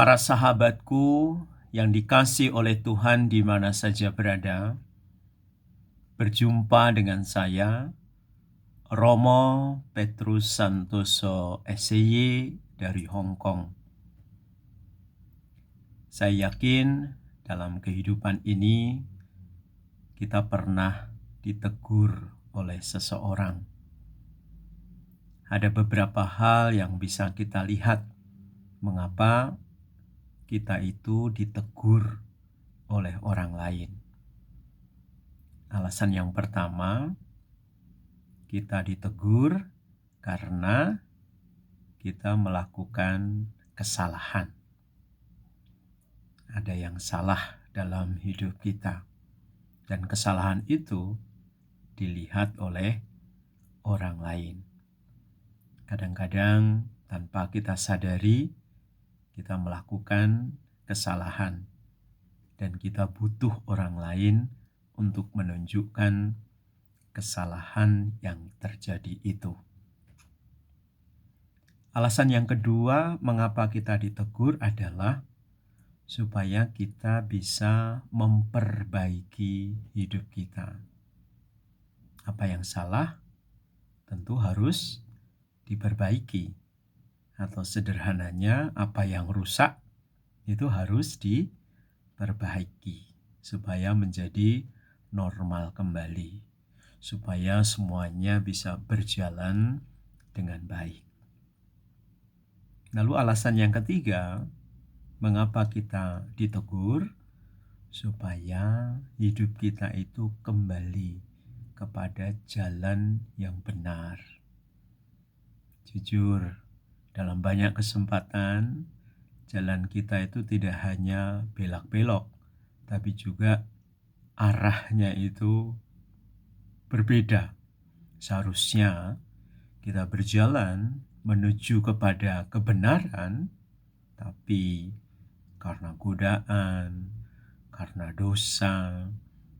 Para sahabatku yang dikasihi oleh Tuhan di mana saja berada, berjumpa dengan saya, Romo Petrus Santoso SY dari Hong Kong. Saya yakin dalam kehidupan ini kita pernah ditegur oleh seseorang. Ada beberapa hal yang bisa kita lihat mengapa kita itu ditegur oleh orang lain. Alasan yang pertama, kita ditegur karena kita melakukan kesalahan. Ada yang salah dalam hidup kita, dan kesalahan itu dilihat oleh orang lain. Kadang-kadang tanpa kita sadari, kita melakukan kesalahan, dan kita butuh orang lain untuk menunjukkan kesalahan yang terjadi itu. Alasan yang kedua mengapa kita ditegur adalah supaya kita bisa memperbaiki hidup kita. Apa yang salah tentu harus diperbaiki, atau sederhananya apa yang rusak itu harus diperbaiki supaya menjadi normal kembali, supaya semuanya bisa berjalan dengan baik. Lalu alasan yang ketiga, mengapa kita ditegur? Supaya hidup kita itu kembali kepada jalan yang benar. Jujur, dalam banyak kesempatan, jalan kita itu tidak hanya belak-belok, tapi juga arahnya itu berbeda. Seharusnya kita berjalan menuju kepada kebenaran, tapi karena godaan, karena dosa,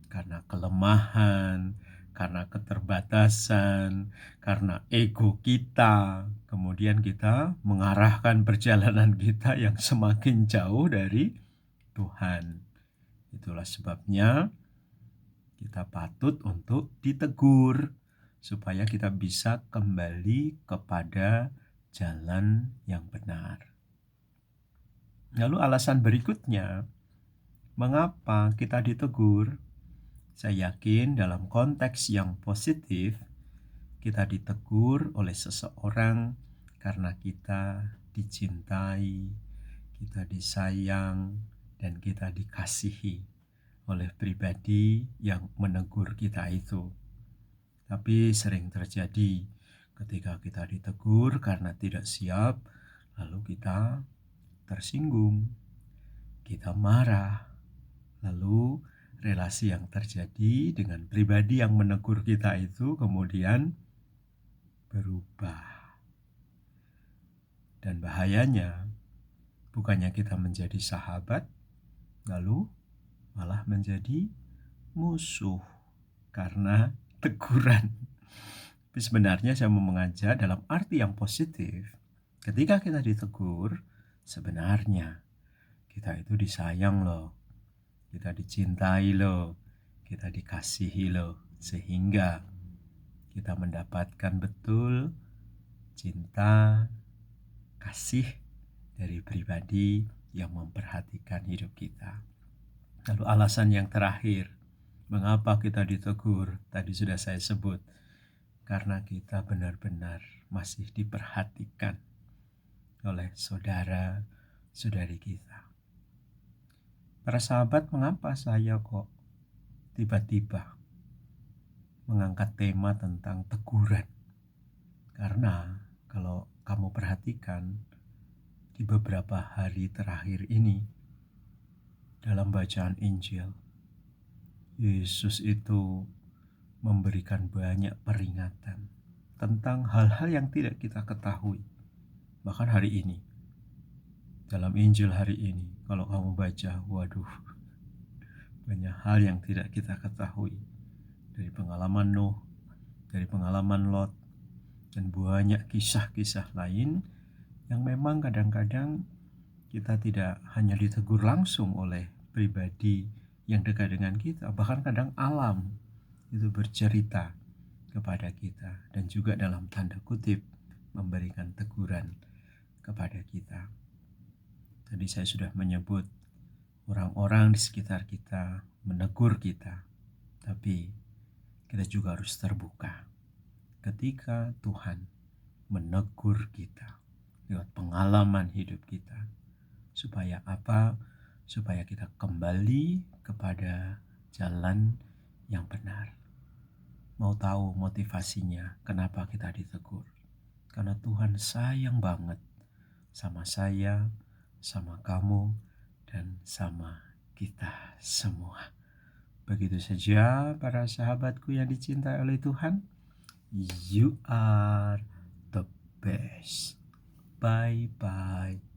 karena kelemahan, karena keterbatasan, karena ego kita, kemudian kita mengarahkan perjalanan kita yang semakin jauh dari Tuhan. Itulah sebabnya kita patut untuk ditegur, supaya kita bisa kembali kepada jalan yang benar. Lalu alasan berikutnya, mengapa kita ditegur? Saya yakin dalam konteks yang positif, kita ditegur oleh seseorang karena kita dicintai, kita disayang, dan kita dikasihi oleh pribadi yang menegur kita itu. Tapi sering terjadi ketika kita ditegur karena tidak siap, lalu kita tersinggung, kita marah, lalu relasi yang terjadi dengan pribadi yang menegur kita itu kemudian berubah. Dan bahayanya, bukannya kita menjadi sahabat, lalu malah menjadi musuh karena teguran. Tapi sebenarnya saya mau mengajak dalam arti yang positif. Ketika kita ditegur, sebenarnya kita itu disayang loh, kita dicintai loh, kita dikasihi loh, sehingga kita mendapatkan betul cinta, kasih dari pribadi yang memperhatikan hidup kita. Lalu alasan yang terakhir, mengapa kita ditegur? Tadi sudah saya sebut, karena kita benar-benar masih diperhatikan oleh saudara-saudari kita. Para sahabat, mengapa saya kok tiba-tiba mengangkat tema tentang teguran? Karena kalau kamu perhatikan, di beberapa hari terakhir ini, dalam bacaan Injil, Yesus itu memberikan banyak peringatan tentang hal-hal yang tidak kita ketahui. Bahkan hari ini, dalam Injil hari ini, kalau kamu baca, waduh, banyak hal yang tidak kita ketahui. Dari pengalaman Nuh, dari pengalaman Lot, dan banyak kisah-kisah lain yang memang kadang-kadang Kita tidak hanya ditegur langsung oleh pribadi yang dekat dengan kita, bahkan kadang alam itu bercerita kepada kita dan juga dalam tanda kutip memberikan teguran kepada kita. Tadi saya sudah menyebut orang-orang di sekitar kita menegur kita, tapi kita juga harus terbuka ketika Tuhan menegur kita lewat pengalaman hidup kita. Supaya apa? Supaya kita kembali kepada jalan yang benar. Mau tahu motivasinya kenapa kita ditegur? Karena Tuhan sayang banget sama saya, sama kamu, dan sama kita semua. Begitu saja para sahabatku yang dicintai oleh Tuhan. You are the best. Bye-bye.